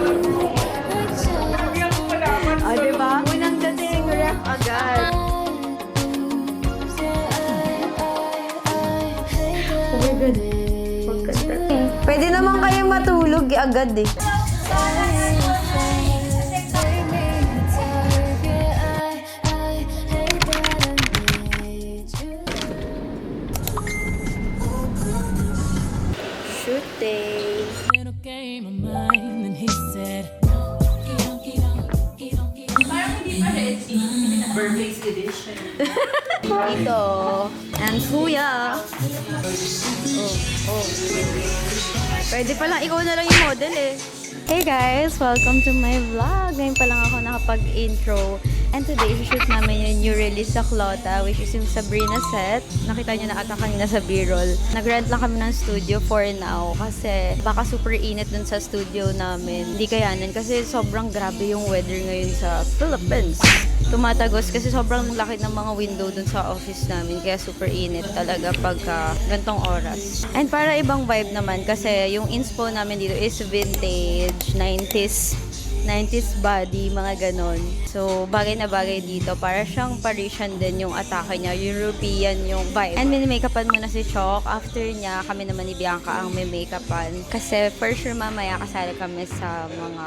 O, diba? Unang dating, ref agad. Oh my God. Pwede naman kayong matulog agad eh. Shoot day. Little game of mine, and he said, Birthday edition. Ito. And kuya. Oh. Pwede pala, ikaw na lang yung model eh. Hey guys! Welcome to my vlog. Ngayon pa lang ako nakapag-intro. And today, shoot namin yung new release sa Clota, which is yung Sabrina set. Nakita nyo na ata kanina sa B-roll. Nag-rent lang kami ng studio for now kasi baka super init dun sa studio namin. Hindi kayanan kasi sobrang grabe yung weather ngayon sa Philippines. Tumatagos kasi sobrang laki ng mga window dun sa office namin kaya super init talaga pagka gantong oras. And para ibang vibe naman kasi yung inspo namin dito is vintage, 90s body, mga ganon. So, bagay na bagay dito. Para siyang Parisian din yung atake niya. European yung vibe. And mini-makeupan muna si Chok. After niya, kami naman ni Bianca ang may makeupan. Kasi for sure mamaya kasali kami sa mga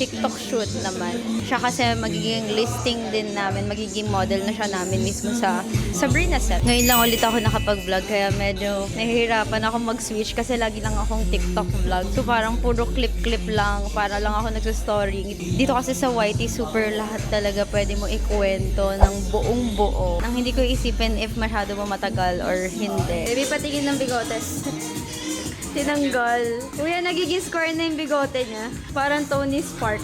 TikTok shoot naman. Siya kasi magiging listing din namin. Magiging model na siya namin mismo sa Sabrina set. Ngayon lang ulit ako nakapag-vlog kaya medyo nahihirapan ako mag-switch kasi lagi lang akong TikTok vlog. So parang puro clip-clip lang. Para lang ako nag-story. Dito kasi sa YT, super lahat talaga pwede mo ikwento ng buong buo. Nang hindi ko isipin if masyado mo matagal or hindi. Baby, patingin ng bigotes. Tinanggal. Kuya, nagiging square na yung bigote niya. Parang Tony Stark.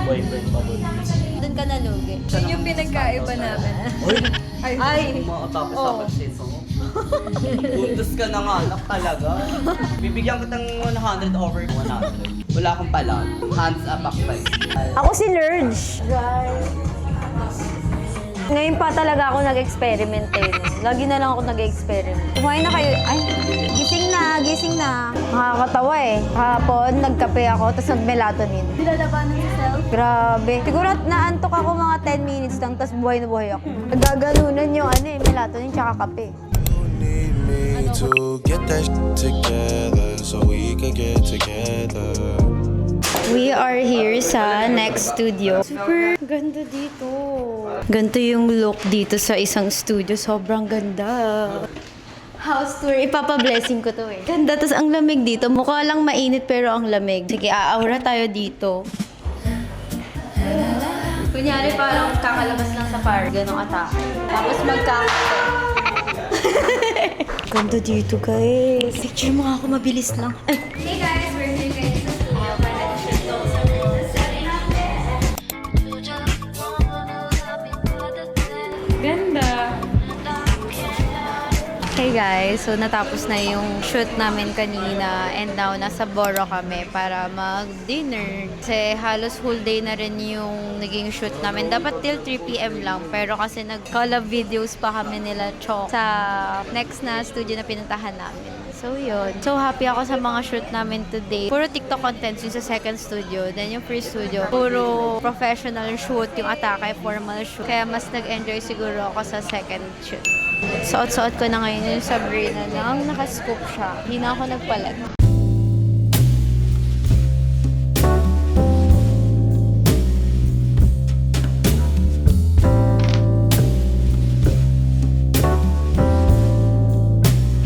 Boyfriend pa mo. Doon ka nalugi. Yun yung pinagkaiba namin. Ay! Mga tapos shit mo. Buntos ka na nga, anak talaga. Bibigyan kitang 100 over 100. Wala akong pala. Hands up ako sa'yo. Ako si Lurge. Ngayon pa talaga ako nag-experiment eh. Lagi na lang ako nag-experiment. Kumain na kayo. Ay, gising na. Nakakatawa eh. Kahapon, nagkape ako, tapos nag-melatonin. Nilalabanan si self. Grabe. Siguro naantok ako mga 10 minutes lang, tapos buhay na buhay ako. Nagaganunan yung melatonin tsaka kape. Need me to get that together so we can get together. We are here sa next studio. Super ganda dito. Ganito yung look dito sa isang studio. Sobrang ganda. House tour. Ipapa-blessing ko to eh. Ganda. Tapos ang lamig dito. Mukha lang mainit pero ang lamig. Sige, aaura tayo dito. Kunyari parang kakalabas lang sa park. Ganong atake. Tapos magkakape. Ganda dito guys. Picture mo nga ako. Mabilis lang. Ay. Hey guys, we're here guys sa studio para shoot daw sa Sabrina setting natin. Ganda. Hey guys, so natapos na yung shoot namin kanina and now nasa Boro kami para mag-dinner. Kasi halos whole day na rin yung naging shoot namin. Dapat till 3 p.m. lang pero kasi nag-collab videos pa kami nila Chok sa next na studio na pinuntahan namin. So yun. So happy ako sa mga shoot namin today. Puro TikTok contents yung sa second studio. Then yung first studio, puro professional shoot, yung atake, formal shoot. Kaya mas nag-enjoy siguro ako sa second shoot. Suot-suot ko na ngayon yung Sabrina nang nakascoop siya. Hindi na ako nagpalit.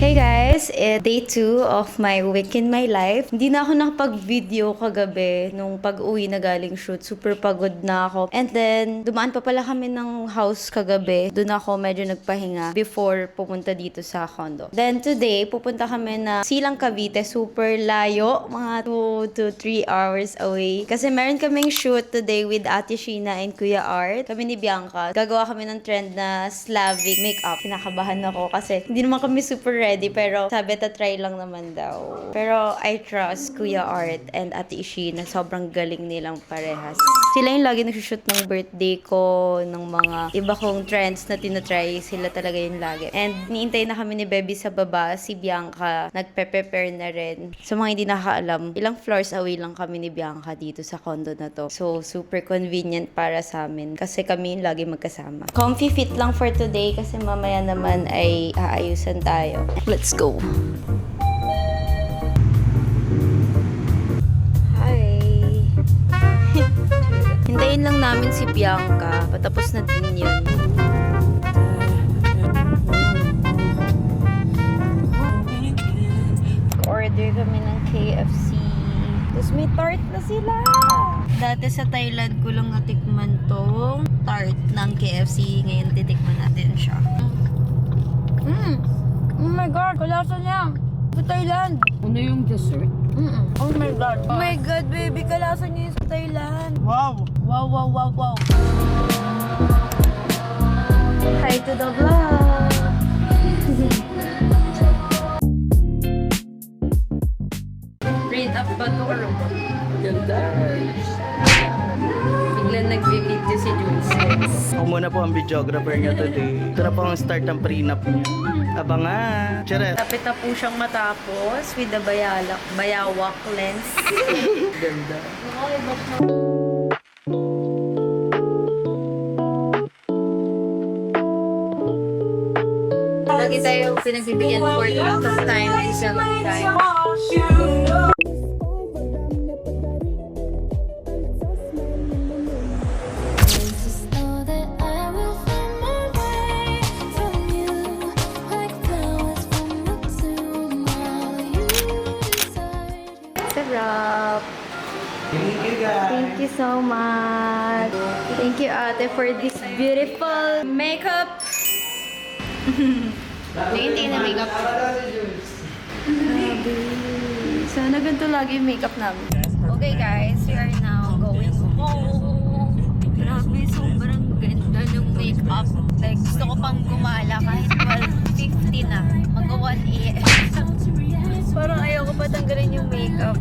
Hey guys, day 2 of my week in my life. Hindi na ako nakapag-video kagabi nung pag-uwi na galing shoot. Super pagod na ako. And then, dumaan pa pala kami ng house kagabi. Doon ako medyo nagpahinga before pupunta dito sa condo. Then today, pupunta kami na Silang Cavite. Super layo. Mga 2 to 3 hours away. Kasi meron kaming shoot today with Ate Sheena and Kuya Art. Kami ni Bianca. Gagawa kami ng trend na Slavic makeup. Kinakabahan ako kasi hindi naman kami super ready pero sabi try lang naman daw. Pero I trust Kuya Art and Ate Sheena. Sobrang galing nilang parehas. Sila yung lagi nagsushoot ng birthday ko, ng mga iba kong trends na tinatry. Sila talaga yung lagi. And niintay na kami ni Bebe sa baba. Si Bianca nagpe-prepare na rin. Sa mga hindi nakakaalam, ilang floors away lang kami ni Bianca dito sa condo na to. So, super convenient para sa amin. Kasi kami yung lagi magkasama. Comfy fit lang for today kasi mamaya naman ay aayusan tayo. Let's go! Hintayin lang namin si Bianca. Patapos na din yun. Order kami ng KFC. Tapos may tart na sila. Dati sa Thailand ko lang natikman tong tart ng KFC. Ngayon titikman natin siya. Oh my God! Kalasa niya! Sa Thailand! Ano yung dessert? Oh my God! Oh my God, baby! Kalasa niya yung sa Thailand! Wow! Wow, wow, wow, wow! Hi to the vlog! Read up ba to or what? Ganda. Biglang nagbi-video si Jules. Ako muna po ang videographer niya today. Ito na po ang start ng prenup niya. Abangan! Charet! Tapit na po siyang matapos with the bayawak lens. Ganda. Lagi tayo pinagbibigyan for a lot of time and a long time. Know that I will find my way from you, like flowers from the tomorrow you decide. Sarap! Thank you guys! Thank you so much! Thank you ate for this beautiful makeup! Tingin na makeup. Grabe. Sana ganito lagi yung makeup namin. Okay guys, we are now going home. Grabe, sobrang ganda ng makeup. Like, gusto ko pang gumala kahit 12:50 na. Mag-1 AM. Parang ayaw ko pa tanggalin yung makeup.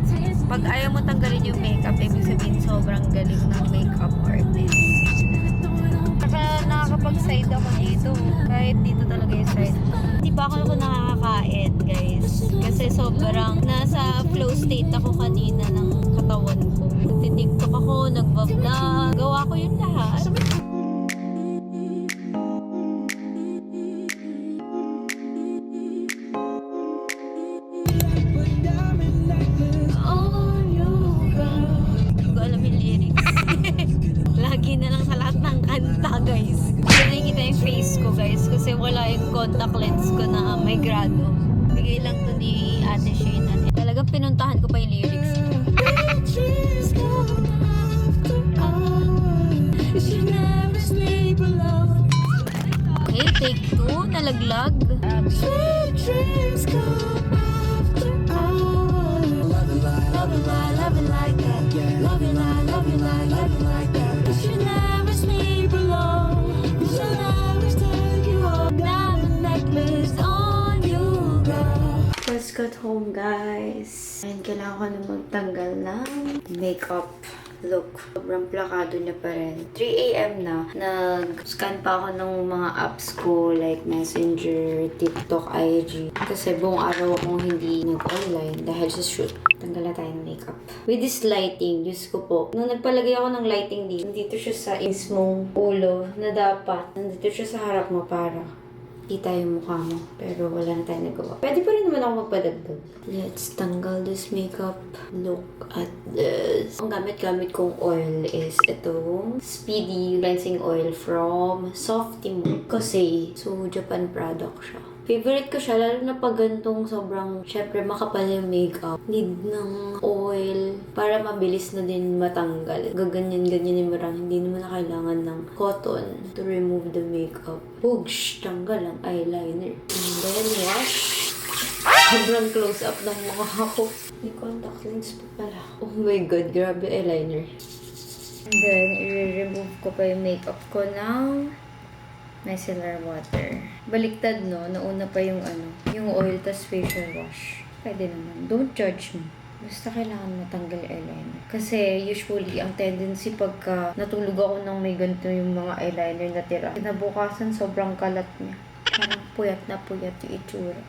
Pag ayaw mo tanggalin yung makeup, ibig sabihin sobrang galing ng makeup artist. Saka nakakapag-side ako dito. Kahit dito talaga yung side. Hindi pa ako nakakakain, guys. Kasi sobrang nasa flow state ako kanina ng katawan ko. Nagtitiktok ako, nagbablog. Gawa ko yun lahat. Hindi ko alam yung lyrics. Lagi na lang sa lahat ng kanta, guys. Hindi nakikita yung face ko, guys. Kasi wala yung contact lens ko na may grado. Bigay lang to ni Ate Sheena. Talagang pinuntahan ko pa yung lyrics. Okay, take 2. Nalaglag. Just got home, guys. And kailangan ko na magtanggal ng makeup look. Sobrang plakado niya pa rin. 3 AM na. Nag-scan pa ako ng mga apps ko like Messenger, TikTok, IG. Kasi buong araw akong hindi nag-online dahil sa shoot. Tanggal na tayo ng makeup. With this lighting, Diyos ko po. Nung nagpalagay ako ng lighting dito, nandito siya sa mismong ulo na dapat. Nandito siya sa harap mo para kita yung mukha mo. Pero wala na tayong nagawa. Pwede pa rin naman ako magpadagdag. Let's tanggal this makeup. Look at this. Ang gamit-gamit kong oil is itong Speedy Cleansing Oil from Softimove. Kasi, so Japan product siya. Favorite ko siya, lalo na pag ganitong sobrang, syempre makapal yung makeup. Need ng oil para mabilis na din matanggal. Gaganyan-ganyan yung hindi naman na kailangan ng cotton to remove the makeup. Boosh! Tanggal ang eyeliner. And then wash. Sobrang close up ng mukha ko. May contact lens pa pala. Oh my god, grabe eyeliner. And then, i-remove ko pa yung makeup ko ng micellar water. Baliktad, no? Nauna pa yung yung oil tas facial wash. Pwede naman. Don't judge me. Basta kailangan matanggal eyeliner. Kasi usually, ang tendency pagka natulog ako nang may ganito yung mga eyeliner na tira, kinabukasan sobrang kalat niya. Parang puyat na puyat yung itsura.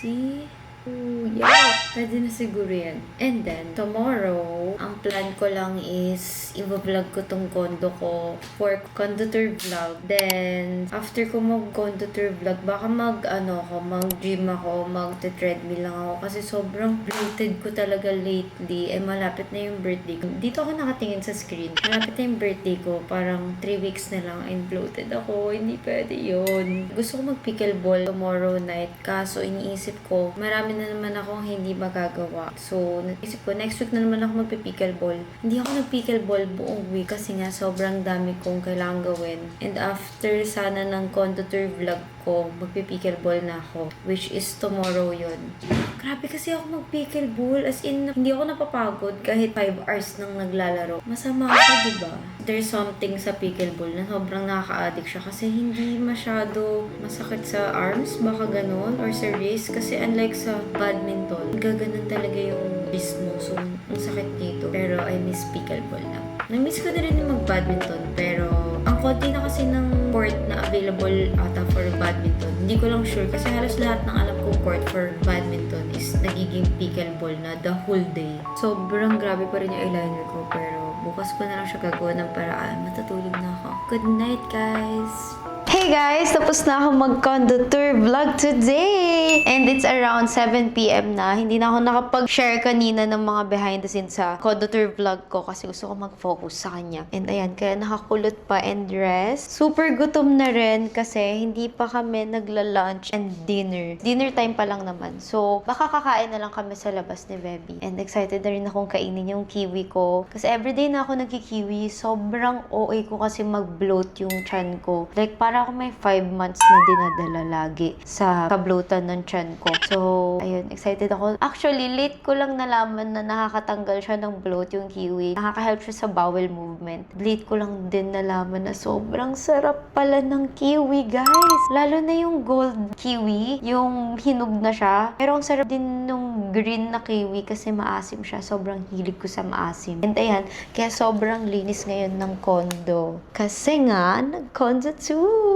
See? Ooh, yeah! Pwede na siguro yan. And then, tomorrow, ang plan ko lang is i-vlog ko tong condo ko for condo tour vlog. Then, after ko mag-condo tour vlog, baka mag-gym ako, mag-treadmill lang ako. Kasi sobrang bloated ko talaga lately. Malapit na yung birthday ko. Dito ako nakatingin sa screen. Malapit na yung birthday ko. Parang 3 weeks na lang and bloated ako. Hindi pwede yun. Gusto ko mag-pickleball tomorrow night. Kaso, iniisip ko, marami na naman akong hindi magagawa. So, naisip ko, next week na naman ako magpipickleball. Hindi ako nagpickleball buong week kasi nga sobrang dami kong kailangan gawin. And after sana ng condo tour vlog ko, magpipickleball na ako. Which is tomorrow yun. Grabe kasi ako magpickleball. As in, hindi ako napapagod kahit 5 hours nang naglalaro. Masama ako, diba? There's something sa pickleball na sobrang nakaka-addict siya kasi hindi masyado masakit sa arms, baka ganon, or sa wrist. Kasi unlike sa badminton, gaganon talaga yung wrist mo. So, ang sakit dito. Pero I miss pickleball lang. Na-miss ko na rin yung mag-badminton, pero ang konti na kasi ng court na available ata for badminton. Hindi ko lang sure kasi halos lahat ng alam ko court for badminton is nagiging pickleball na the whole day. Sobrang grabe pa rin yung eyeliner ko, pero bukas ko na lang siya gagawa ng paraan. Matutulog na ako. Good night, guys! Hey guys! Tapos na ako mag-condo tour vlog today! And it's around 7 p.m. na. Hindi na ako nakapag-share kanina ng mga behind the scenes sa condo tour vlog ko kasi gusto ko mag-focus sa kanya. And ayan, kaya nakakulot pa and rest. Super gutom na rin kasi hindi pa kami nagla-lunch and dinner. Dinner time pa lang naman. So, baka kakain na lang kami sa labas ni Bebby. And excited na rin akong kainin yung kiwi ko. Kasi everyday na ako nagkikiwi, sobrang OA ko kasi mag-bloat yung chan ko. Like, para ako may 5 months na dinadala lagi sa kabloatan ng tiyan ko. So, ayun, excited ako. Actually, late ko lang nalaman na nakakatanggal siya ng bloat yung kiwi. Nakaka-help siya sa bowel movement. Late ko lang din nalaman na sobrang sarap pala ng kiwi, guys. Lalo na yung gold kiwi, yung hinog na siya. Pero ang sarap din nung green na kiwi kasi maasim siya. Sobrang hilig ko sa maasim. And ayan, kaya sobrang linis ngayon ng condo. Kasi nga, nag-condo tour.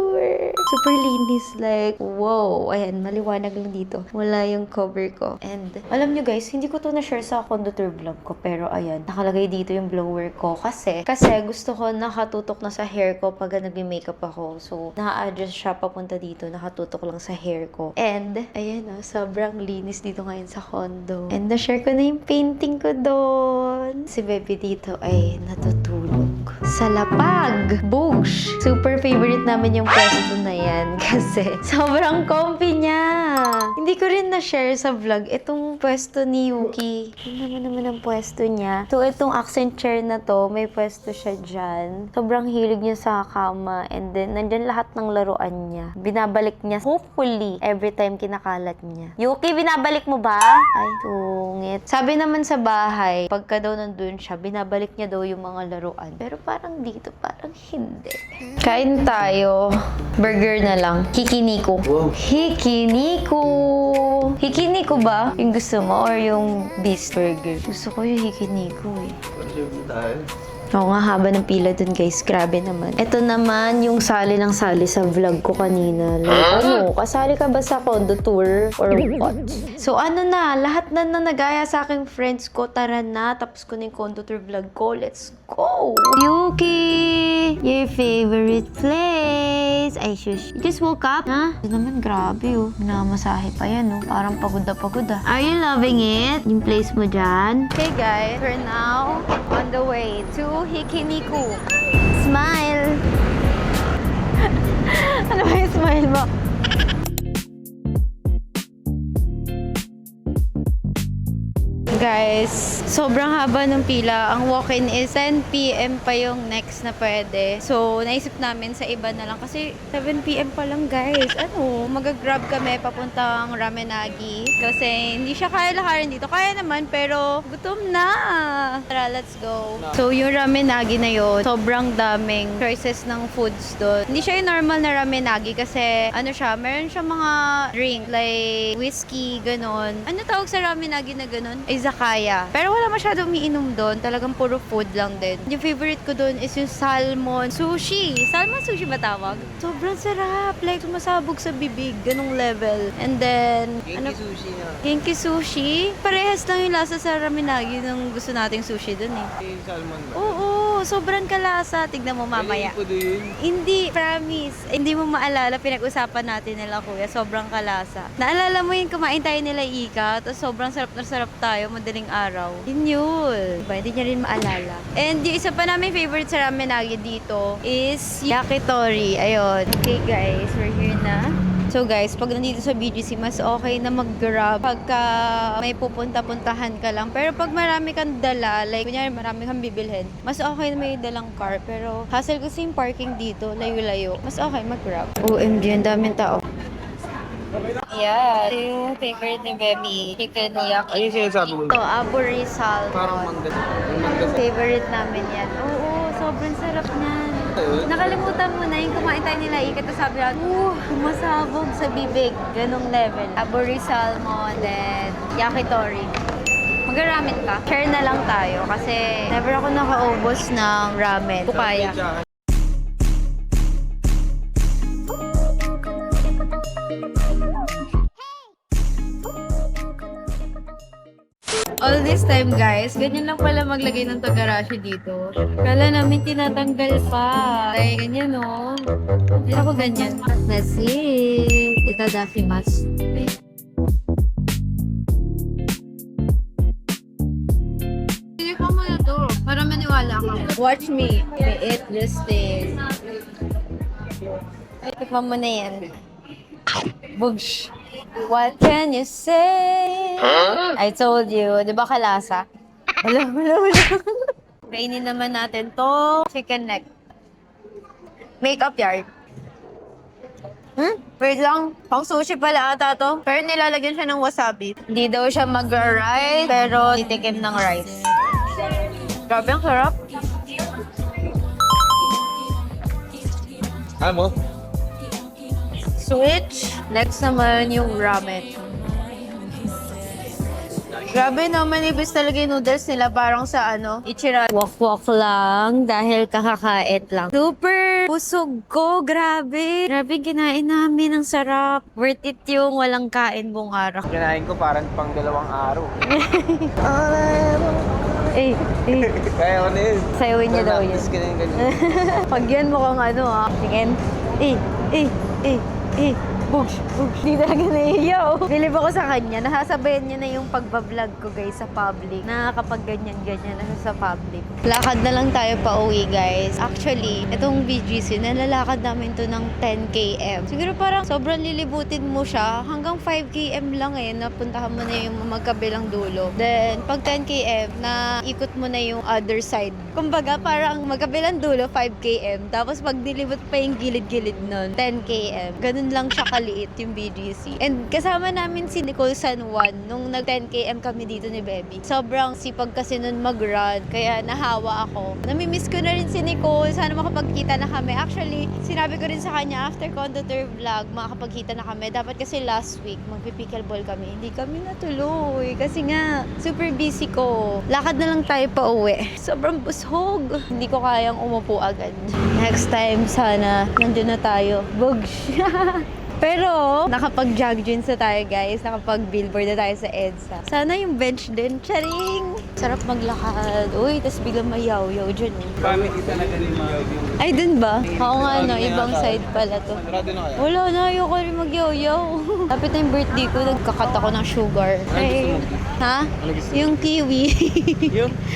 Super linis, like, wow. Ayan, maliwanag lang dito. Wala yung cover ko. And, alam nyo guys, hindi ko to na-share sa condo tour vlog ko. Pero, ayan, nakalagay dito yung blower ko. Kasi gusto ko nakatutok na sa hair ko pag nag-makeup ako. So, naka-adjust siya papunta dito. Nakatutok lang sa hair ko. And, ayan sobrang linis dito ngayon sa condo. And, na-share ko na yung painting ko doon. Si Bebe dito ay natutulog sa lapag. Boosh! Super favorite namin yung pwesto na yan kasi sobrang comfy niya. Hindi ko rin na-share sa vlog itong pwesto ni Yuki. Tingnan naman ang pwesto niya. So, itong accent chair na to, may pwesto siya dyan. Sobrang hilig niya sa kama and then nandyan lahat ng laruan niya. Binabalik niya, hopefully, every time kinakalat niya. Yuki, binabalik mo ba? Ay, tungit. Sabi naman sa bahay, pagka daw nandun siya, binabalik niya daw yung mga laruan. Pero parang dito, parang hindi. Kain tayo. Burger na lang. Hikiniku. Wow. Hikiniku. Hikiniku ba? Yung gusto mo? Or yung beast burger? Gusto ko yung hikiniku eh. Oo nga, haba ng pila dun guys. Grabe naman. Ito naman yung sali ng sali sa vlog ko kanina. Like, kasali ka ba sa condo tour or what? So ano na, lahat na nagaya sa aking friends ko. Tara na, tapos ko na yung condo tour vlog ko. Let's go! Yuki! Your favorite place? Ay, shush. You just woke up? Ha? Ito naman, grabe oh. Minamasahe pa yan oh. Parang pagod na pagod ah. Are you loving it? Yung place mo dyan? Hey guys, we're now on the way to Hikiniku. Smile! Ano ba yung smile mo? Guys, sobrang haba ng pila. Ang walk-in is 10 p.m. pa yung next na pwede. So, naisip namin sa iba na lang kasi 7 p.m. pa lang guys. Ano, mag-grab kami papuntang Ramenagi kasi hindi siya kaya lakarin dito. Kaya naman pero gutom na. Tara, let's go. So, yung Ramenagi na yun, sobrang daming choices ng foods doon. Hindi siya yung normal na Ramenagi kasi ano siya, meron siya mga drink like whiskey, ganon. Ano tawag sa Ramenagi na ganon? Izakaya. Pero wala masyadong umiinom doon. Talagang puro food lang din. Yung favorite ko doon is yung salmon sushi. Salmon sushi ba tawag? Sobrang sarap. Like, sumasabog sa bibig. Ganong level. And then, Sushi na. Genki sushi. Parehas lang yung lasa sa Ramenagi ng gusto nating sushi doon eh. Salmon ba? Oo, sobrang kalasa. Tignan mo mamaya. yun. Hindi, promise. Hindi mo maalala, pinag-usapan natin nila kuya. Sobrang kalasa. Naalala mo yung kumain tayo nila Ika, tapos sobrang sarap na sarap tayo, madaling araw. Yun. Diba? Hindi niya rin maalala. And yung isa pa namin favorite sa Ramenagi dito is yakitori. Ayun. Okay guys, we're here na. So guys, pag nandito sa BGC, mas okay na mag-grab pagka may pupunta-puntahan ka lang. Pero pag marami kang dala, like kunyari marami kang bibilhin, mas okay na may dalang car. Pero hassle kasi yung parking dito, layo-layo. Mas okay mag-grab. OMG, ang daming tao. Yeah, ito yung favorite ni Bemi. Chicken yak. Ayun yung sinasabi mo. Ito, Aburi Salmon. Favorite namin yan. Oo, sobrang sarap niyan. Nakalimutan mo na yung kumain tayo nila Ika. Tapos sabi natin, masabog sa bibig. Ganong level. Aburi Salmon, then yakitori. Mag-ramen ka? Share na lang tayo kasi never ako nakaubos ng ramen. Kukaya. All this time, guys, ganyan lang pala maglagay ng tagarashi dito. Kala namin tinatanggal pa. Ay, ganyan, no? Hindi ako ganyan. Nasi, itadakimasu. Hindi ko mo na to. Para maniwala ka. Watch me. I eat this thing. Tikman mo na yan. Boosh. What can you say? I told you. Di ba kalasa? Wala. Kainin naman natin to chicken neck. Makeup yard. Wait lang. Pang sushi pala ata to. Pero nilalagyan siya ng wasabi. Hindi daw siya mag-rice, pero titikim ng rice. Grabe, ang sarap. Ano mo? Switch. Next naman yung ramen. Grabe no, manipis talaga yung noodles nila. Parang sa Ichiran. Walk-walk lang dahil kakakait lang. Super busog ko. Grabe. Grabe kinain namin. Ang sarap. Worth it yung walang kain buong araw. Kinain ko parang pang 2 araw. Eh. Kaya ko na yun. Sayawin niya daw yun. Ka na yung ganyan. Pag yan mukhang Tingin. Bugs. Di talaga naiyaw. Bilib ako sa kanya. Nasasabayan niya na yung pagbablog ko guys sa public. Nakakapag ganyan-ganyan na sa public. Lakad na lang tayo pa uwi guys. Actually, itong BGC, nalalakad namin to ng 10 km. Siguro parang sobrang lilibutin mo siya. Hanggang 5 km lang napuntahan mo na yung magkabilang dulo. Then, pag 10 km, na ikot mo na yung other side. Kumbaga, parang magkabilang dulo, 5 km. Tapos pag nilibot pa yung gilid-gilid nun, 10 km. Ganun lang siya liit yung BGC. And kasama namin si Nicole San Juan nung nag 10 km kami dito ni Bebe. Sobrang sipag kasi nun mag-run. Kaya nahawa ako. Namimiss ko na rin si Nicole. Sana makapagkita na kami. Actually, sinabi ko rin sa kanya after Condo Tour vlog, makakapagkita na kami. Dapat kasi last week, magpipickleball kami. Hindi kami natuloy. Kasi nga, super busy ko. Lakad na lang tayo pa uwi. Sobrang busog. Hindi ko kayang umupo agad. Next time, sana, nandun na tayo. Bugs. Pero, nakapag-jog jeans na tayo guys. Nakapag-billboard na tayo sa EDSA. Sana yung bench din. Charing! Sarap maglakad. Uy, tas biglang may yaw-yaw dyan. Paano kita na ganun yung... Ay, dun ba? Oo nga, ibang side pala to. Sarado na kaya? Wala na, ayoko rin mag-yaw-yaw. Lapit na yung birthday ko, nagkakat ako ng sugar. Ay, ha? Yung kiwi.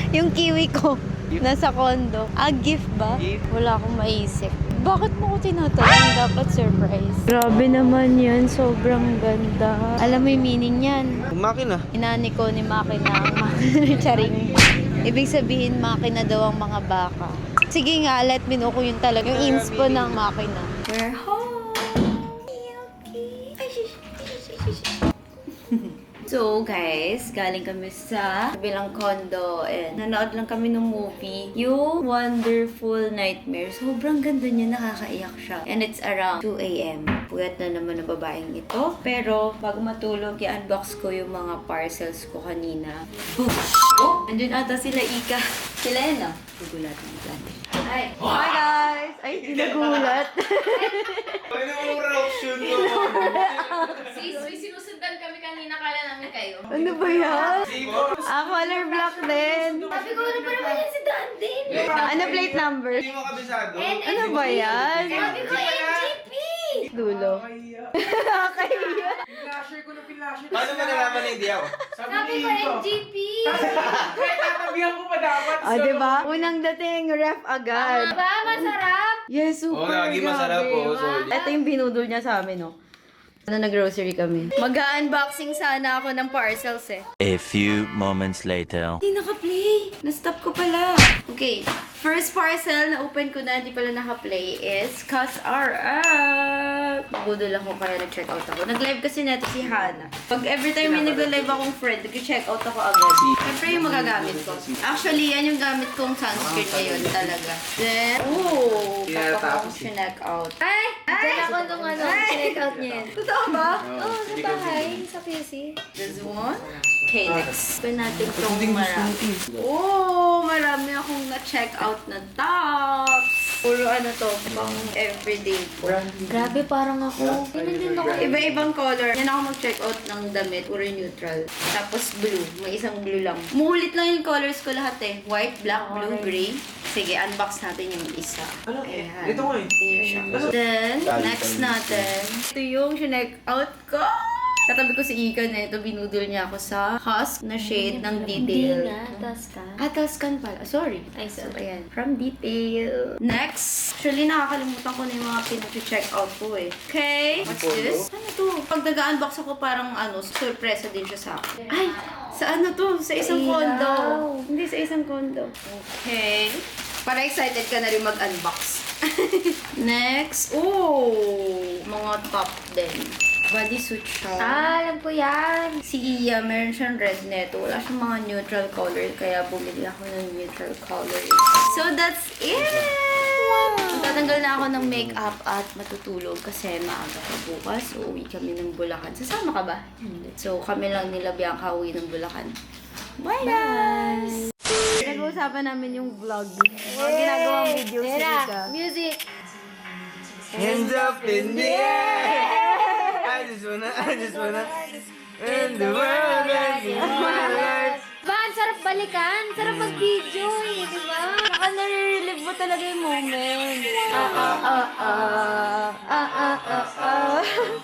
Yung kiwi ko. Nasa condo. Gift ba? Gift? Wala akong maisip. Bakit mo ko tinatanong? Dapat surprise. Grabe naman yun. Sobrang ganda. Alam mo yung meaning yan? Makina. Inani ko ni Makina ang charing. Ibig sabihin, Makina daw ang mga baka. Sige nga, let me know kung yun talaga. Yung inspo ng Makina. We're home! So guys, galing kami sa bilang condo and nanood lang kami ng movie, yung Wonderful Nightmare. Sobrang ganda niya, nakakaiyak siya. And it's around 2 a.m. Puyat na naman ang babaeng ito. Pero bago matulog, i-unbox ko yung mga parcels ko kanina. Oh, andun ata sila Ika. Sila yan ah. Gugulatin natin. Hi! Hi guys! Ay, ginagulat. Ano mo reaction mo? Sis, may sinusundan kami kanina, kala namin kayo. Ano ba yan? Color black din. Sabi ko, ano pa naman yan si Dandin? Ano plate number? Hindi mo kabisado. Ano ba yan? Sabi ko, NGP! Dulo. Nakakahiya. Paano mo nalaman na hindi ako? Sabi ko, NGP! Ah, diba? Unang dating, ref agad. Ba, masarap! Yes, super. Oo, lagi masarap po. Solid. Ito yung binudol niya sa amin, no? Nag-grocery kami. Mag-unboxing sana ako ng parcels eh. A few moments later. Hindi naka-play. Na-stop ko pala. Okay. First parcel na open ko na, hindi pala naka-play is Cause Our Up. Budol ako kaya nag-check out ako. Nag-live kasi neto si Hana. Pag every time may nag-live akong friend, nag-check out ako agad. Siyempre yung magagamit ko. Actually, yan yung gamit kong sunscreen ngayon talaga. Then, papa kong chinek out. Ay! Diyan ako nung check out niya yan. Totoo ba? Oo, sa bahay, sa QC. This one. Okay, next. Open natin itong marami. Oh, marami akong na-check out na tops. Puro ano to, pang everyday ko. Grabe, parang ako. Ganun din ako. Iba-ibang color. Yan ako mag-check out ng damit. Puro neutral. Tapos blue. May isang blue lang. Muulit lang yung colors ko lahat eh. White, black, blue, gray. Sige, unbox natin yung isa. Ayan. Ito nga eh. Ayan siya. Then, next natin. Ito yung chinek out ko. Katabi ko si Ika na ito, binudol niya ako sa husk na shade ng Detail. Hindi nga, Tascan. Ah, Tascan pala. Sorry. Ay, sorry. So, ayan. From Detail. Next. Actually, nakakalimutan ko na yung mga pinag-check out ko eh. Okay. What's this? Ano to? Pag nag-unbox ako, parang surpresa din siya sa akin. Ay! Sa ano to? Sa isang condo. Hindi, sa isang condo. Okay. Para excited ka na rin mag-unbox. Next. Oh! Mga top din. Bodysuit siya. Ah, alam ko yan. Si Iya, meron siyang red neto. Wala siyang mga neutral color, kaya bumili ako ng neutral color. So, that's it! Tatanggal na ako ng makeup at matutulog kasi maaga pa bukas. So, uwi kami ng Bulacan. Sasama ka ba? Hindi. So, kami lang nila Bianca uwi ng Bulacan. Bye, guys! Nag-uusapan namin yung vlog. Mga ginagawang video si Ika. Music. Hands up in the air. I just wanna in the world and in my life. Ba, sarap balikan. Sarap mag-video eh, di ba? Saka nare-relive mo talaga yung moment.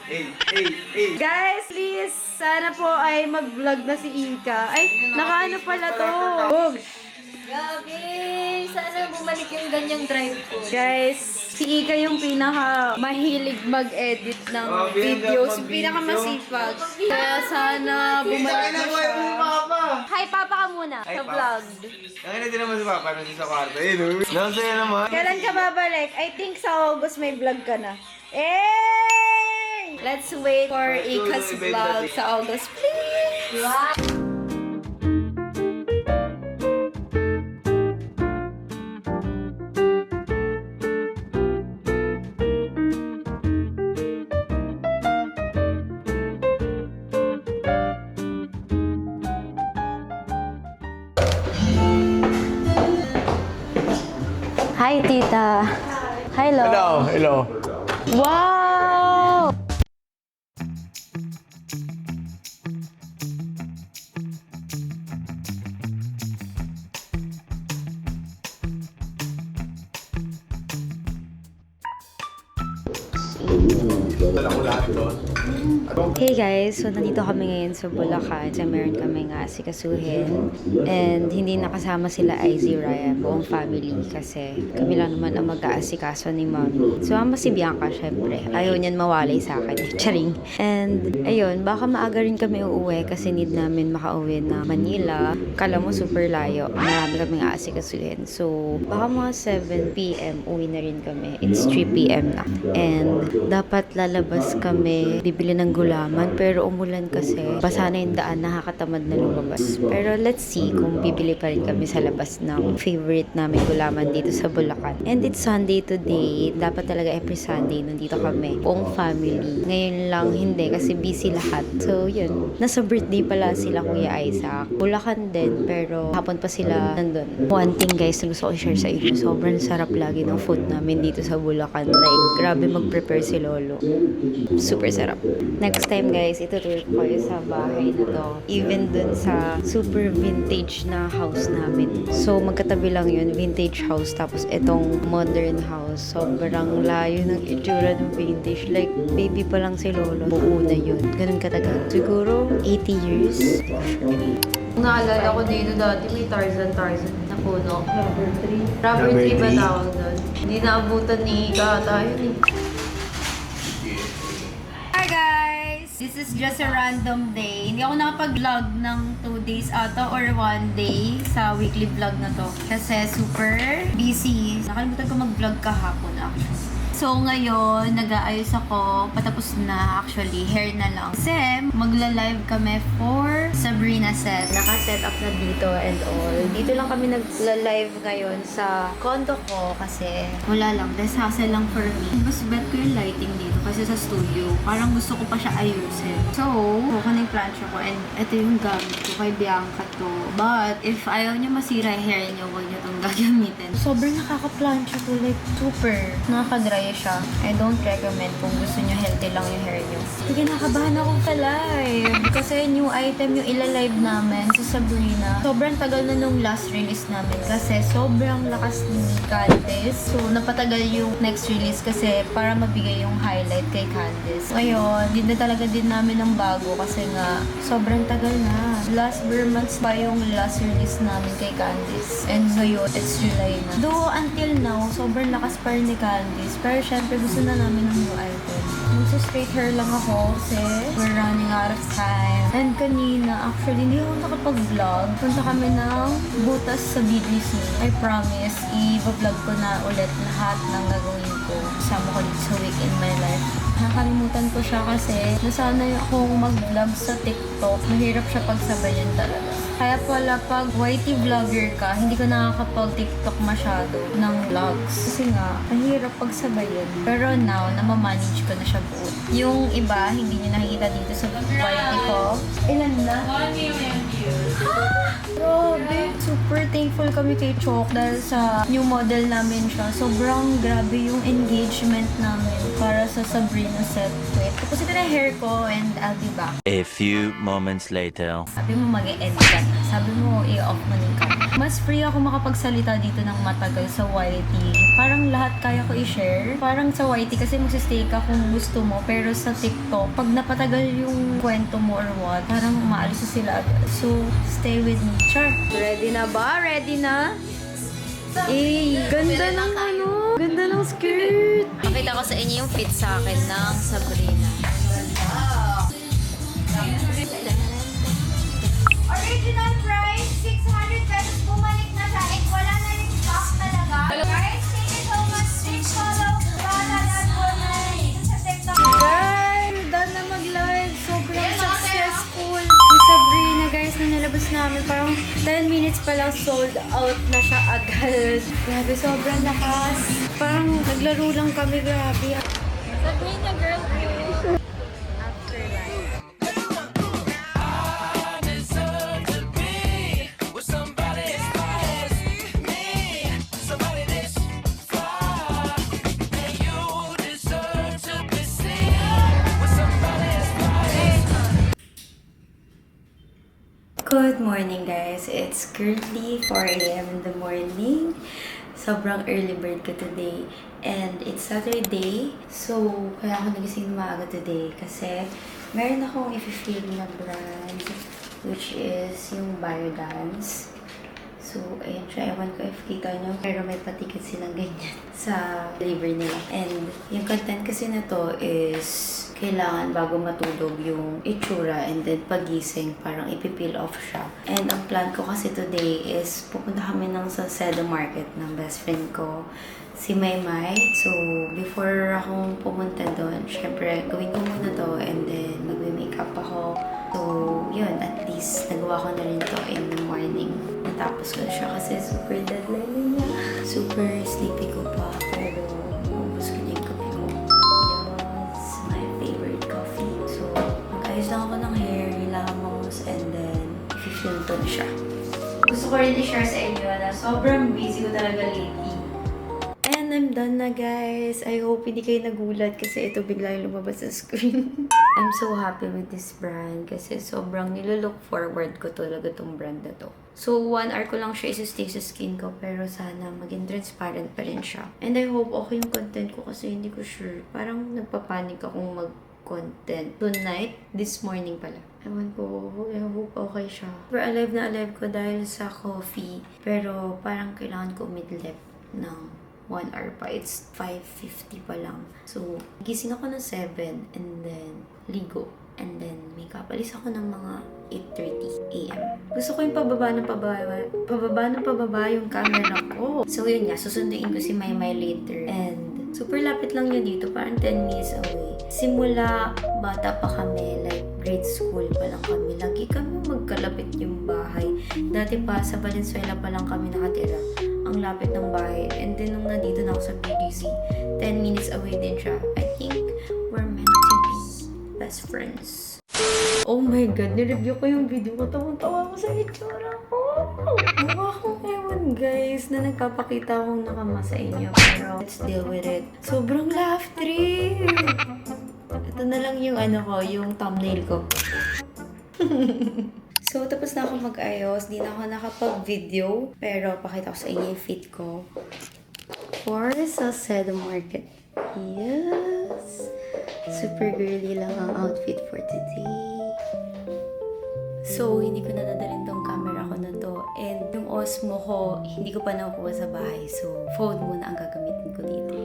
Hey. Guys, please, sana po ay mag-vlog na si Ika. Ay, nakaano pala to. Bogs. Grabe. Sana bumalik yung ganyang drive ko. Guys, si Ika yung pinaka mahilig mag-edit ng videos. Yung pinaka masipag. Kaya sana bumalik na siya. Hi, Papa ka muna sa vlog. Ang ina din naman si Papa nandun sa kwarto. Nasa'yo naman. Kailan ka babalik? I think sa August may vlog ka na. Hey! Let's wait for Ika's vlog sa August, please! Hi, Tita. Hello. Hello. Wow! Alam ko lahat doon. Hey guys, so nandito kami ngayon sa Bulacan. So meron kami nga asikasuhin. And hindi nakasama sila Izzy, Ryan, buong family. Kasi kami lang naman ang mag-aasikaso ni Mommy. So ama si Bianca, syempre. Ayaw niyan mawalay sa akin. Charing. And ayun, baka maaga rin kami uuwi kasi need namin makauwi na Manila. Kala mo super layo. Marami kaming aasikasuhin. So baka mga 7 p.m. uwi na rin kami. It's 3 p.m. na. And dapat lalabas kami, bibili ng gulaman, pero umulan kasi. Basa na yung daan, nakakatamad na lumabas. Pero let's see kung bibili pa rin kami sa labas ng favorite namin gulaman dito sa Bulacan. And it's Sunday today. Dapat talaga every Sunday nandito kami. Buong family. Ngayon lang hindi kasi busy lahat. So yun. Nasa birthday pala sila Kuya Isaac. Bulacan din, pero hapon pa sila nandun. One thing guys na gusto ko share sa inyo. Sobrang sarap lagi ng food namin dito sa Bulacan. Like, grabe mag-prepare si Lolo. Super sarap. Next time guys, itutur ko kayo sa bahay na to. Even dun sa super vintage na house namin. So magkatabi lang yun, vintage house. Tapos itong modern house. Sobrang layo ng itsura ng vintage. Like baby pa lang si Lolo. Buo na yun. Ganun katagal. Siguro 80 years. Naalala ko dito dati may Tarzan na puno. Rubber tree ba tawag doon? Hindi naabutan ni Ika tayo eh. Hi guys! This is just a random day. Hindi ako nakapag-vlog ng 2 days ata or 1 day sa weekly vlog na to. Kasi super busy. Nakalimutan ko mag-vlog kahapon actually. So ngayon, nag-aayos ako. Patapos na actually, hair na lang. Kasi magla-live kami for Sabrina set. Naka-set up na dito and all. Dito lang kami nagla-live ngayon sa condo ko kasi wala lang. This hassle lang for me. Mas bet ko yung lighting dito kasi sa studio. Parang gusto ko pa siya ayusin. So, kuha na yung plancha ko and ito yung gamit ko kay Bianca to. But, if ayaw niya masira yung hair niyo, huwag niyo itong gagamitin. Sobrang nakaka-plancha to. Like, super. Nakaka-dry siya. I don't recommend kung gusto niyo healthy lang yung hair niyo. Sige, nakabahan ako sa live. Kasi new item yung ila-live namin sa Sabrina. Sobrang tagal na nung last release namin kasi sobrang lakas ni Candice. So, napatagal yung next release kasi para mabigay yung highlight kay Candice. Ngayon, din na talaga din namin ng bago kasi nga sobrang tagal na. Last months pa yung last release namin kay Candice. And ngayon, it's July na. Though, until now, sobrang lakas pa rin ni Candice. Pero syempre, gusto na namin ng new item. Magsa-straight hair lang ako kasi we're running out of time. And kanina, actually, hindi ako nakapag-vlog. Punta kami ng butas sa BGC. I promise, i-vlog ko na ulit lahat ng gagawin ko. Kasama ko dito sa Week in My Life. Nakalimutan ko siya kasi nasanay akong mag-vlog sa TikTok. Mahirap siya pagsabayan talaga. Kaya pala pag YT vlogger ka, hindi ko nakakapag-TikTok masyado ng vlogs. Kasi nga, mahirap pagsabayan. Pero now, namamanage ko na siya buo. Yung iba, hindi nyo nakikita dito sa YT ko. Ilan na? 1 million views. Grabe! Super thankful kami kay Chok dahil sa new model namin siya. Sobrang grabe yung engagement namin para sa Sabrina set. Wait, tapos ito na hair ko and I'll be back. A few moments later. Sabi mo mag-e-end ka na. Sabi mo i-off mo yung camera. Mas free ako makapagsalita dito ng matagal sa YT. Parang lahat kaya ko i-share. Parang sa YT kasi magsistay ka kung gusto mo. Pero sa TikTok, pag napatagal yung kwento mo or what, parang umaalis na sila agad. So, stay with me. Char! Ready na ba? Ready na? Eh, ganda ng ano. Ganda ng skirt. Pakita ko sa inyo yung fit sa akin ng Sabrina. Original price, 600 pesos. Bumalik na siya. And wala na rin stock talaga. Guys, thank you so much. Please follow Balalan Woman sa TikTok. Guys, done na mag-live. Sobrang successful. Yung Sabrina, guys, na nilabas namin. Parang 10 minutes pa lang sold out na siya agad. Grabe, sobrang lakas. Parang naglaro lang kami, grabe. Sabrina, girl. Good morning guys! It's currently 4 a.m. in the morning. Sobrang early bird ko today. And it's Saturday. So, kaya ako nagising maaga today. Kasi Meron akong i-film na brand, which is yung Biodance. So, ayun siya. Ewan ko if kita nyo. Pero may patikit silang ganyan sa delivery nila. And yung content kasi na to is kailangan bago matulog yung itsura and then pagising parang ipipeel off siya. And ang plan ko kasi today is pupunta kami ng Salcedo Market ng best friend ko, si Maymay. So, before akong pumunta doon, syempre gawin ko muna to and then magme-makeup ako. So, yun, at least nagawa ko na rin to in the morning. Natapos ko na siya kasi super deadline niya. Super sleepy ko pa, pero ubus ko na yung kape ko. Yes, my favorite coffee. So, mag-ayos lang ako ng hair, hilamos, and then i-film to na siya. Gusto ko rin i-share sa inyo na sobrang busy ko talaga lately. And I'm done na, guys. I hope hindi kayo nagulat kasi ito bigla yung lumabas sa screen. I'm so happy with this brand kasi sobrang nilolook forward ko talaga tong brand na to. So, 1 hour ko lang siya isa-stay sa skin ko pero sana maging transparent pa rin siya. And I hope okay yung content ko kasi hindi ko sure. Parang nagpapanik akong mag-content tonight, this morning pala. Ewan ko, I hope okay siya. Super alive na alive ko dahil sa coffee pero parang kailangan ko mid-lip ng 1 hour pa. It's 5:50 pa lang. So, gising ako ng 7 and then ligo. And then, makeup. Alis ako ng mga 8:30 a.m. Gusto ko yung pababa yung camera ko. So, yun nga. Susunduin ko si Maymay later. And, super lapit lang niya dito. Parang 10 minutes away. Simula, bata pa kami. Like, grade school pa lang kami. Lagi kami magkalapit yung bahay. Dati pa, sa Valenzuela pa lang kami nakatira. Ang lapit ng bahay. And then, nung nandito na ako sa BGC, 10 minutes away din siya. I think we're meant to be best friends. Oh my God, nireview ko yung video ko. Tawang-tawa ko sa itsura ko. Mukha akong ewan, guys, na nagpapakita akong nakama sa inyo. Pero let's deal with it. Sobrang laugh trip. Ito na lang yung yung thumbnail ko. So, tapos na ako mag-ayos. Di na ako nakapag-video. Pero, pakita ko sa inyo yung fit ko. For Salcedo Market. Yes! Super girly lang ang outfit for today. So, hindi ko na nadalhin tong camera ko na to. And yung Osmo ko, hindi ko pa nakukuha sa bahay. So, phone muna ang gagamitin ko dito.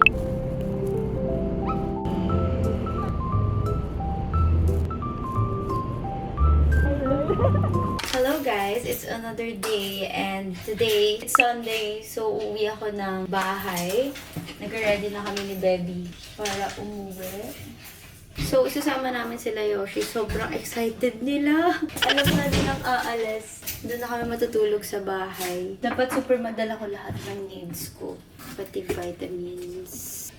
Hello guys, it's another day and today it's Sunday so uuwi ako ng bahay. Nag-ready na kami ni Baby para umuwi. So isasama namin sila Yoshi. Sobrang excited nila. Alam na din ang aalis. Doon na kami matutulog sa bahay. Dapat super madala ko lahat ng needs ko. Pati vitamins.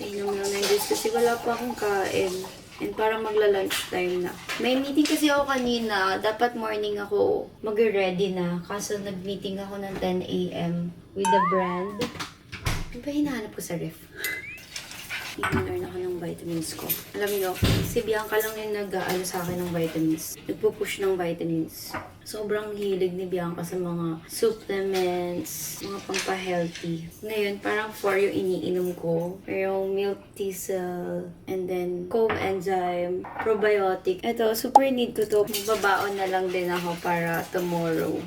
Inom lang ng juice kasi wala pa akong kain. And parang magla-lunch time na. May meeting kasi ako kanina. Dapat morning ako mag-ready na. Kaso nag-meeting ako ng 10 a.m. with the brand. Ano ba hinahanap ko sa ref? I-learn ako ng vitamins ko. Alam niyo, si Bianca lang yung nag-aalo sa akin ng vitamins. Nagpo-push ng vitamins. Sobrang hilig ni Bianca sa mga supplements, mga pangpa-healthy. Ngayon, parang 4 yung iniinom ko. Yung milk thistle, and then coenzyme, probiotic. Ito, super need ko to. Magbabaon na lang din ako para tomorrow.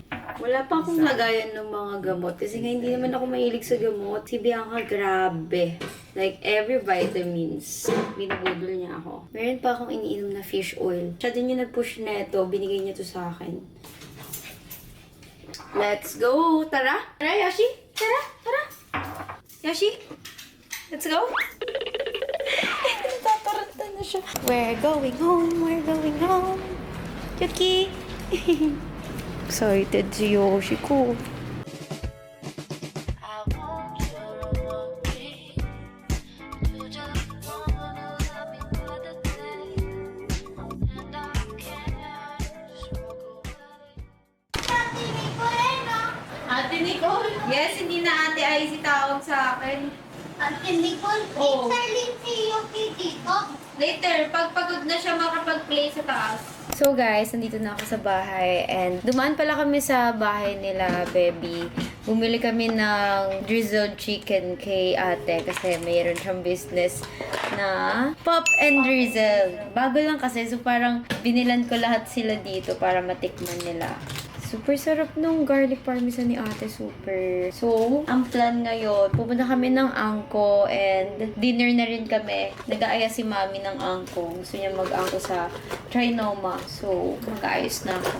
Wala pa akong lagayan ng mga gamot kasi nga hindi naman ako mahilig sa gamot. Si Bianca, grabe. Like, every vitamins, binabudol niya ako. Meron pa akong iniinom na fish oil. Siya din yung nag-push na ito. Binigay niya to sa akin. Let's go! Tara! Tara, Yoshi! Tara! Tara! Yoshi! Let's go! Natataranta na siya. We're going home! We're going home! Yuki! Excited si Yoshi ko. Ate Nicole? Yes, hindi na Ate Icy tawag sa akin. Ate Nicole, Oo. Charlene si Yuki dito. Later, pag pagod na siya makapag-play sa taas. So guys, nandito na ako sa bahay and dumaan pala kami sa bahay nila, Baby. Bumili kami ng drizzled chicken kay ate kasi mayroon siyang business na pop and drizzle. Bago lang kasi, so parang binilan ko lahat sila dito para matikman nila. Super sarap nung garlic parmesan ni ate, super. So, ang plan ngayon, pupunta kami ng angko and dinner na rin kami. Nag-aaya si mami ng angko. Gusto niya mag-angko sa Trinoma. So, mag-aayos na ako.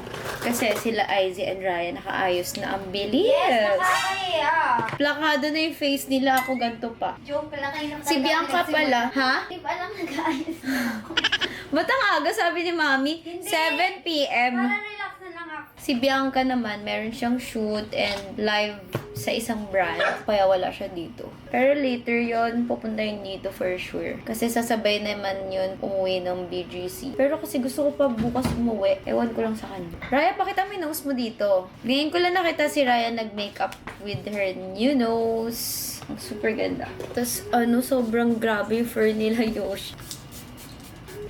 Kasi sila Izzy and Ryan nakaayos na ang bilis. Yes, nakakaya. Plakado na yung face nila, ako ganito pa. Joke lang kayo. Si Bianca pala, ha? Hindi pa lang nag-aayos na ako. Ba't ang aga, sabi ni mami? 7 p.m. Para relax na lang ako. Si Bianca naman, meron siyang shoot and live sa isang brand. Kaya wala siya dito. Pero later yon pupunta yun dito for sure. Kasi sasabay naman yun umuwi ng BGC. Pero kasi gusto ko pa bukas umuwi. Ewan ko lang sa kanya. Raya, pakita mo yung nose mo dito. Ngayon ko lang nakita si Raya nag-makeup with her new nose. Ang super ganda. Tapos sobrang grabe yung fur nila Yoshi.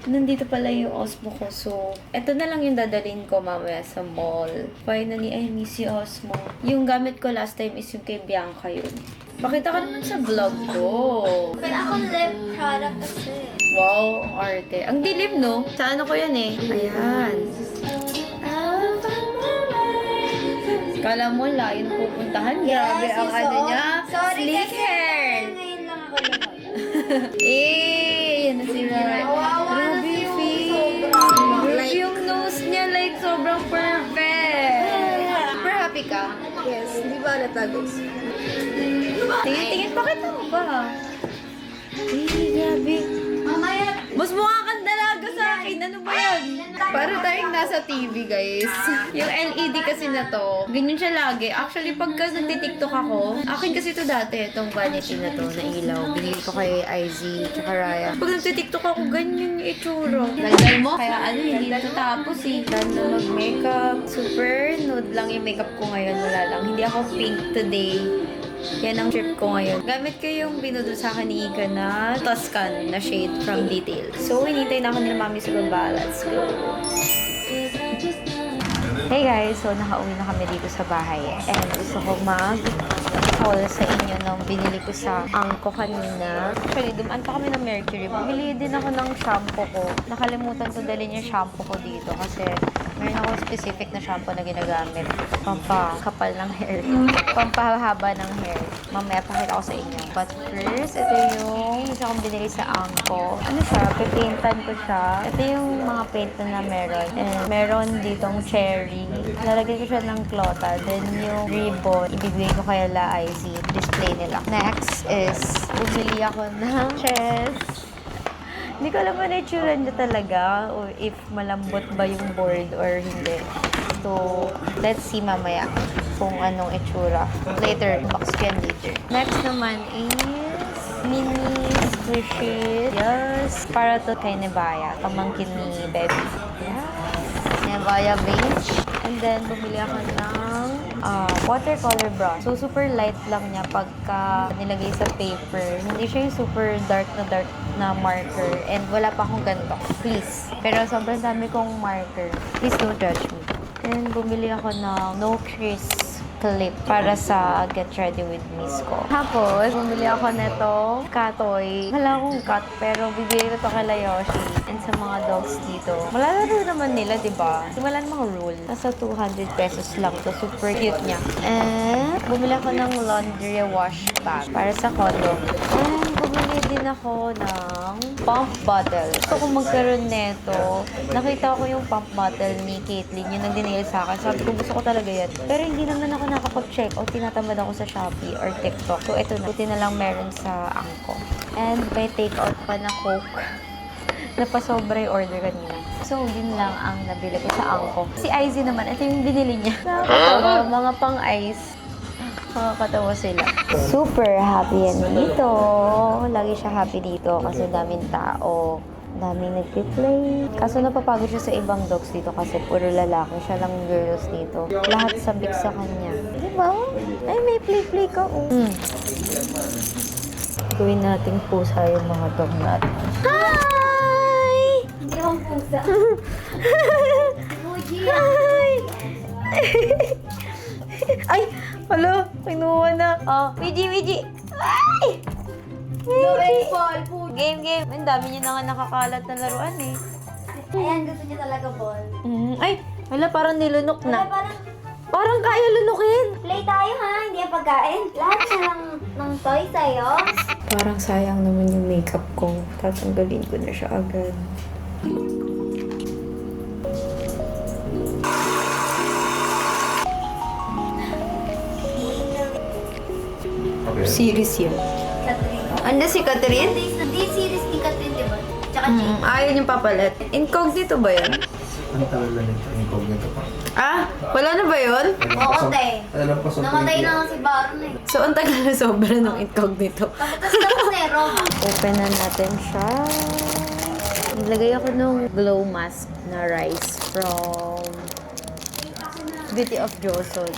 Nandito pala yung Osmo ko. So, eto na lang yung dadalhin ko mamaya sa mall. Finally, I miss you, Osmo. Yung gamit ko last time is yung kay Bianca yun. Pakita ka naman sa vlog ko. Pero ako lip product kasi. Wow, ang arte. Ang dilim, no? Sa ano ko yan eh. Ayan. Kala mo, layo na pupuntahan. Grabe ang ano niya. Sorry Sleek kasi hair. ngayon lang ako lumaya. Yan na si Ryan. Kawawa na Grabe si yung Yoshi, face. sobrang. Grabe yung nose niya, like, sobrang perfect. Super happy ka? Yes, hindi ba natagos? Tingin, pakita mo ba? Grabe. Mamaya. Mas mukha kang dalaga sa akin. Ano ba yan? Para tayong nasa TV, guys. Yung LED kasi na to, ganyan siya lagi. Actually, pagka nagtitiktok ako, akin kasi to dati, itong vanity na to, na ilaw. Binili ko kay Izzy, tsaka Raya. Pag nagtitiktok ako, ganyan yung itsura. Daldal mo? Kaya hindi natatapos eh. Ganda mag-makeup. Super nude lang yung makeup ko ngayon. Wala lang. Hindi ako pink today. Yan ang trip ko ngayon. Gamit ko yung binudo sa akin ni Ika na Tuscan na shade from Detail. So, hinintay na ako nila mami sa baba. Let's go! Hey guys! So, nakauwi na kami dito sa bahay. And gusto ko mag-haul sa inyo ng binili ko sa angko kanina. Actually, dumaan pa kami ng Mercury. Bumili din ako ng shampoo ko. Nakalimutan ko dalhin yung shampoo ko dito kasi meron ako specific na shampoo na ginagamit. Pampakapal ng hair. Pampahaba ng hair. Mamaya pakita ko sa inyo. But first, ito yung isa kong binili sa angko. Ano siya? Pipaintan ko siya. Ito yung mga paint na meron. And meron ditong cherry. Lalagyan ko siya ng klota. Then yung ribbon, ibibigay ko kay La Izzy. Display nila. Next is, bumili ako ng chess. Hindi ko alam ano yung itsura niya talaga or if malambot ba yung board or hindi. So, let's see mamaya kung anong itsura. Later, box ko yan later. Next naman is mini squishy. Yes. Para to kay Nebaya. Pamangkin ni Baby. Yeah. Nebaya beige. And then, bumili ako ng watercolor brush. So, super light lang niya pagka nilagay sa paper. Hindi siya yung super dark na marker. And wala pa akong ganito. Please. Pero sobrang dami kong marker. Please don't judge me. And bumili ako ng no crease clip para sa Get Ready With Miss ko. Tapos, bumili ako nito katoy. Wala akong cut, pero bibili ko to kala Yoshi. And sa mga dogs dito. Malalaro naman nila, diba? Wala namang rule. Nasa 200 pesos lang to. Super cute niya. And, bumili ako ng laundry wash bag para sa condo. And, bumili din ako ng pump bottle. Gusto ko magkaroon neto. Nakita ko yung pump bottle ni Caitlyn. Yung nag-dinail sa akin. Sabi ko, gusto ko talaga yan. Pero hindi naman ako nakapag-check o tinatamad ako sa Shopee or TikTok. So, ito na. Buti na lang meron sa angko. And may take-out pa na Coke. Napasobra yung order kanina. So, yun lang ang nabili ko sa angko. Si Izzy naman, ito yung binili niya. Nakakatawa, mga pang-ice. Makakatawa sila. Super happy yan dito. Lagi siya happy dito kasi daming tao. Daming nagpi-play. Kaso napapagod siya sa ibang dogs dito kasi puro lalaki. Siya lang girls dito. Lahat sabik sa kanya. Diba? Ay, may play-play ka. Gawin nating pusa yung mga dog natin. Hi! Hindi akong pusa. Emoji. Hi! Ay! Hala, kinuha na. Oh, Wiji! Ay! Wiji! Game. Ang dami niya na nga nakakalat na laruan eh. Ayan, gusto niya talaga ball. Ay, hala, parang nilunok Wala, na. parang Parang kaya lunukin. play tayo ha, hindi yan pagkain. Lahat na lang ng toy sa'yo. Parang sayang naman yung makeup ko. Tatanggalin ko na siya agad. Series yun. Catherine. Anda si Catherine? Hindi series ni Catherine, di ba? Tsaka Jake. Ayaw yung papalit. Incognito ba yun? Ang tagal na nito, incognito pa. Ah, wala na ba yun? Oo, te. Alam ko sa Namatay na nga si Baron eh. So, ang tagal na sobra ng incognito. Tapos na eh, Roma. Open na natin siya. Naglagay ako ng glow mask na rice from Beauty of Joseon.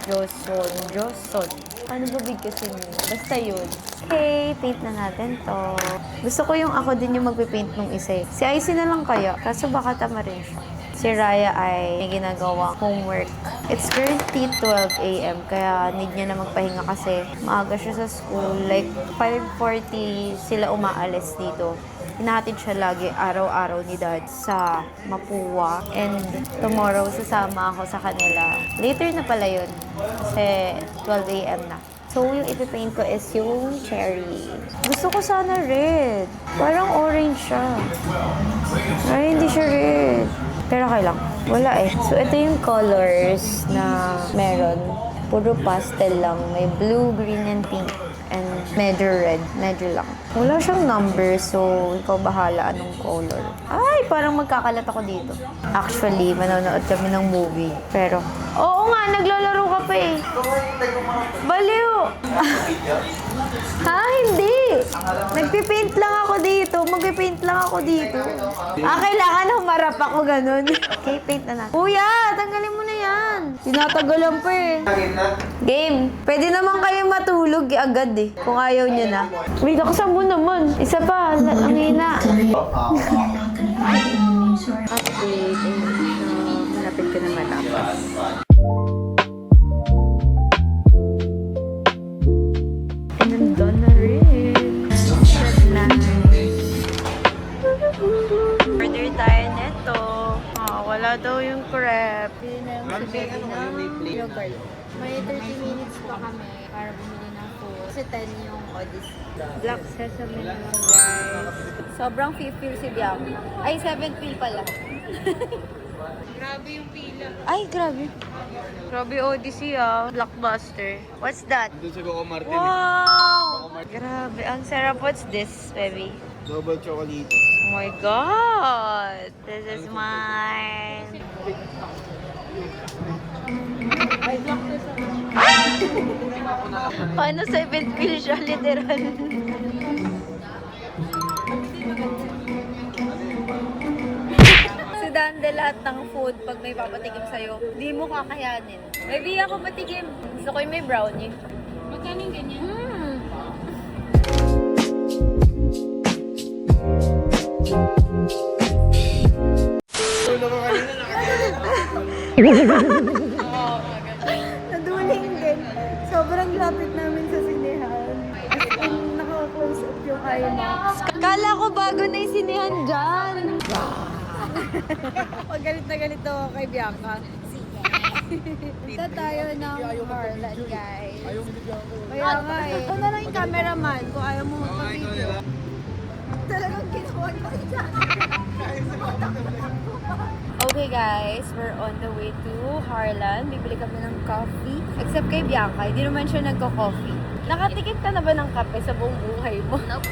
Joseon. Ano ba bigkasin mo? Basta yun. Okay, paint na natin to. Gusto ko yung ako din yung magpipaint nung isa eh. Si Icy na lang kaya, kaso baka tama rin siya. Si Raya ay may ginagawang homework. It's currently 12 a.m. kaya need niya na magpahinga kasi maaga siya sa school. Like 5:40 sila umaalis dito. Hinahatid siya lagi araw-araw ni Dad sa Mapua. And tomorrow sasama ako sa kanila. Later na pala yun. Kasi 12 a.m. na. So, yung ipipaint ko is yung cherry. Gusto ko sana red. Parang orange siya. Ay, hindi siya red. Pero kailang. Wala eh. So, ito yung colors na meron. Puro pastel lang. May blue, green, and pink. And medyo red. Medyo lang. Wala siyang number, so ikaw bahala anong color. Ay, parang magkakalat ako dito. Actually, manonood kami ng movie. Pero, oo nga, naglalaro ka pa eh. Baliw! Ha? Hindi! Nagpipaint lang ako dito. Magpipaint lang ako dito. Kailangan humarap ako ganun. Okay, paint na natin. Kuya, tanggalin mo na yan. Tinatagalan pa eh. Game. Pwede naman kayo matulog agad eh. Kung ayaw nyo na. Wait, nakasan mo naman. Isa pa. Ang hina. Update. Malapit ko na matapos. And I'm done na rin. That's nice. Order tayo neto. Wala daw yung crepe. Pili na yung sabi ng yogurt. May 30 minutes pa kami para bumili ng food. Kasi 10 yung Odyssey. Black sesame naman, guys. Sobrang feel si Bianca. Ay, 7th feel pala. Grabe yung pila. Ay, grabe. Grabe Odyssey ah. Blockbuster. What's that? Doon sa Coco Martin. Wow! Grabe. Ang sarap. What's this, baby? Double chocolate. Oh my God! This is mine. Paano 7th feel siya, literal? Si Dande, lahat ng food, pag may papatigim sa'yo, di mo kakayanin. Maybe ako patigim. Gusto ko yung may brownie. Magkano yung ganyan? Naduling din. Sobrang lapit namin sa sinehan. Naka-close up yung IMAX. Kala ko bago na yung sinehan dyan. Pag galit na galit ako kay Bianca. Punta tayo ng Harlan, guys. Kaya nga eh. Ito na lang yung cameraman kung ayaw mo magpa-video. Talagang ginawa ko dyan. Okay guys, we're on the way to Harlan. Bibili kami ng coffee. Except kay Bianca, hindi naman siya nagko-coffee. Nakatikim ka na ba ng kape sa buong buhay mo? Nope.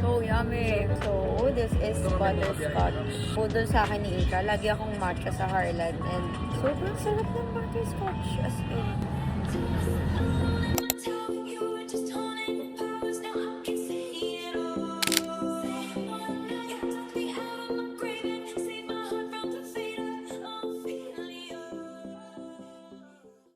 So yummy. So, this is butterscotch. Doon sa akin ni Ika, lagi akong matcha sa Harlan. And sobrang sarap ng butterscotch. As in.